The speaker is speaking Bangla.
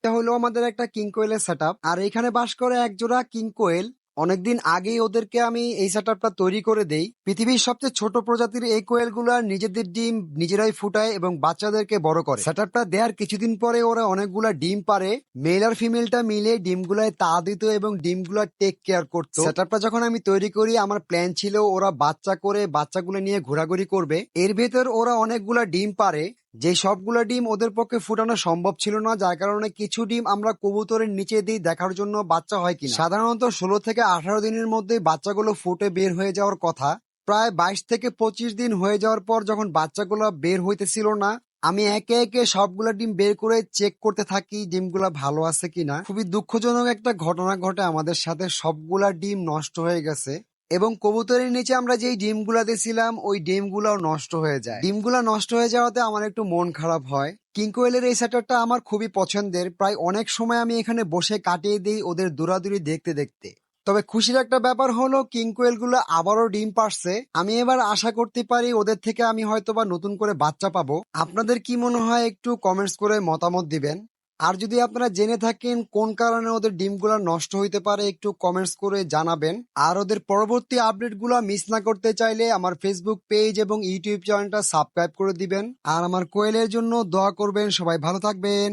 এটা হলো আমাদের একটা কিং কোয়েলের সেটআপ। আর এখানে বাস করে এক জোড়া কিং কোয়েল। অনেকদিন আগেই ওদেরকে আমি এই সেটআপটা তৈরি করে দেই। পৃথিবীর সবচেয়ে ছোট প্রজাতির এই কোয়েলগুলা নিজেদের ডিম নিজেরাই ফুটায় এবং বাচ্চাদেরকে বড় করে। সেটআপটা দেওয়ার কিছুদিন পরে ওরা অনেকগুলা ডিম পারে। মেল আর ফিমেলটা মিলে ডিমগুলায় তা দিত এবং ডিমগুলা টেক কেয়ার করতো। সেটআপটা যখন আমি তৈরি করি আমার প্ল্যান ছিল ওরা বাচ্চা করে বাচ্চাগুলো নিয়ে ঘোরাঘুরি করবে। এর ভেতর ওরা অনেকগুলা ডিম পারে, যে সবগুলা ডিম ওদের পক্ষে ফুটানো সম্ভব ছিল না, যার কারণে কিছু ডিম আমরা কবুতরের নিচে দিই দেখার জন্য বাচ্চা হয় কিনা। সাধারণত 16 থেকে 18 দিনের মধ্যে বাচ্চাগুলো ফুটে বের হয়ে যাওয়ার কথা। প্রায় 22 থেকে 25 দিন হয়ে যাওয়ার পর যখন বাচ্চাগুলো বের হইতেছিল না, আমি একে একে সবগুলা ডিম বের করে চেক করতে থাকি ডিমগুলা ভালো আছে কিনা। খুবই দুঃখজনক একটা ঘটনা ঘটে আমাদের সাথে, সবগুলা ডিম নষ্ট হয়ে গেছে এবং কবুতরের নিচে আমরা যেই ডিমগুলা দিয়েছিলাম ওই ডিমগুলাও নষ্ট হয়ে যায়। ডিমগুলা নষ্ট হয়ে যাওয়াতে আমার একটু মন খারাপ হয়। কিং কোয়েলের এই সেটআপটা আমার খুবই পছন্দের। প্রায় অনেক সময় আমি এখানে বসে কাটিয়ে দিই ওদের দৌড়াদৌড়ি দেখতে দেখতে। তবে খুশির একটা ব্যাপার হলো কিং কোয়েল গুলো আবারও ডিম পারছে। আমি এবার আশা করতে পারি ওদের থেকে আমি হয়তোবা নতুন করে বাচ্চা পাবো। আপনাদের কি মনে হয় একটু কমেন্টস করে মতামত দিবেন। আর যদি আপনারা জেনে থাকেন কোন কারণে ওদের ডিমগুলা নষ্ট হইতে পারে একটু কমেন্টস করে জানাবেন। আর ওদের পরবর্তী আপডেটগুলো মিস না করতে চাইলে আমার ফেসবুক পেজ এবং ইউটিউব চ্যানেলটা সাবস্ক্রাইব করে দিবেন। আর আমার কোয়েলের জন্য দোয়া করবেন। সবাই ভালো থাকবেন।